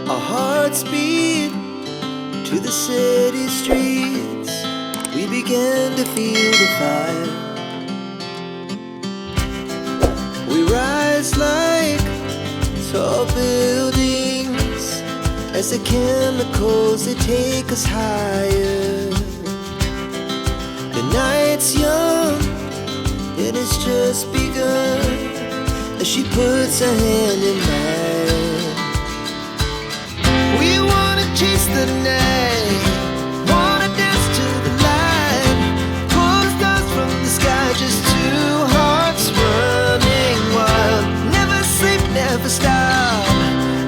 Our hearts beat to the city streets. We began to feel the fire. We rise like tall buildings as the chemicals, they take us higher. The night's young, it has just begun, as she puts her hand in mine. We wanna chase the night, wanna dance to the light, pull stars from the sky, just two hearts running wild. Never sleep, never stop,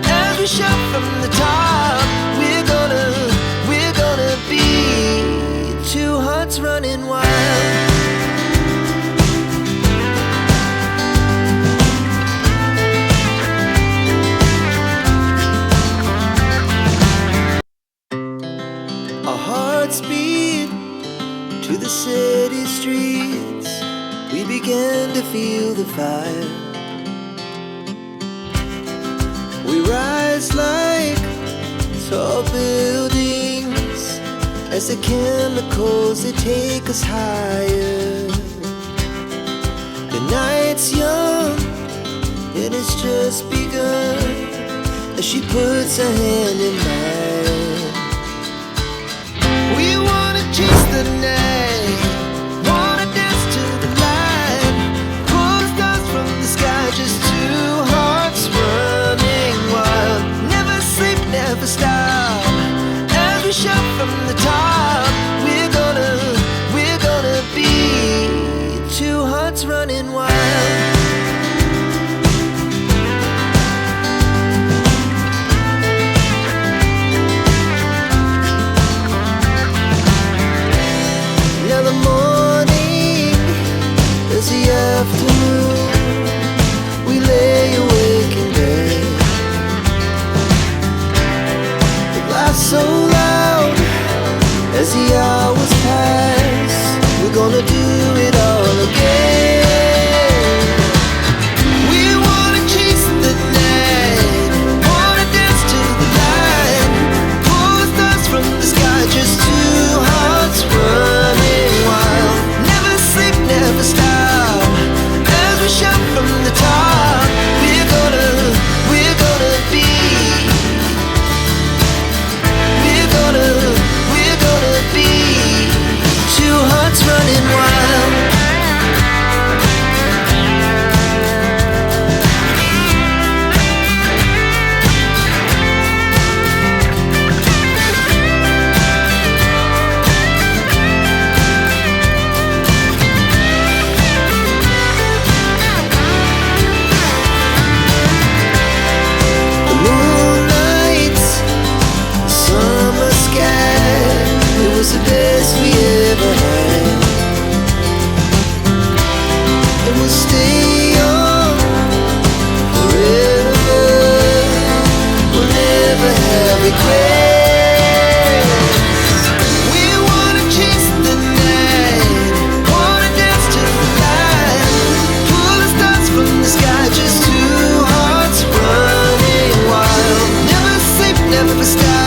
as we shout from the top. We're gonna be two hearts running wild. Our hearts beat to the city streets. We began to feel the fire. We rise like tall buildings as the chemicals, they take us higher. The night's young, it has just begun, as she puts her hand in mine. We wanna chase the night, wanna dance to the light, pull stars from the sky, just two hearts running wild. Never sleep, never stop, as we shout from the top. We're gonna be two hearts running wild. Now the morning is the afternoon. We lay awake in bed. The laughs so loud as the hours pass. We're gonna do it all again. We wanna chase the night, wanna dance to the light, pull stars from the sky, just two hearts running wild. Never sleep, never stop, as we shout from the top. We're gonna be, we're gonna be two hearts running wild. The moonlight, summer sky, it was the best we ever had. And we'll stay young forever. We'll never have regrets. We wanna chase the night, wanna dance to the light, pull the stars from the sky, just two hearts running wild. Never sleep, never stop,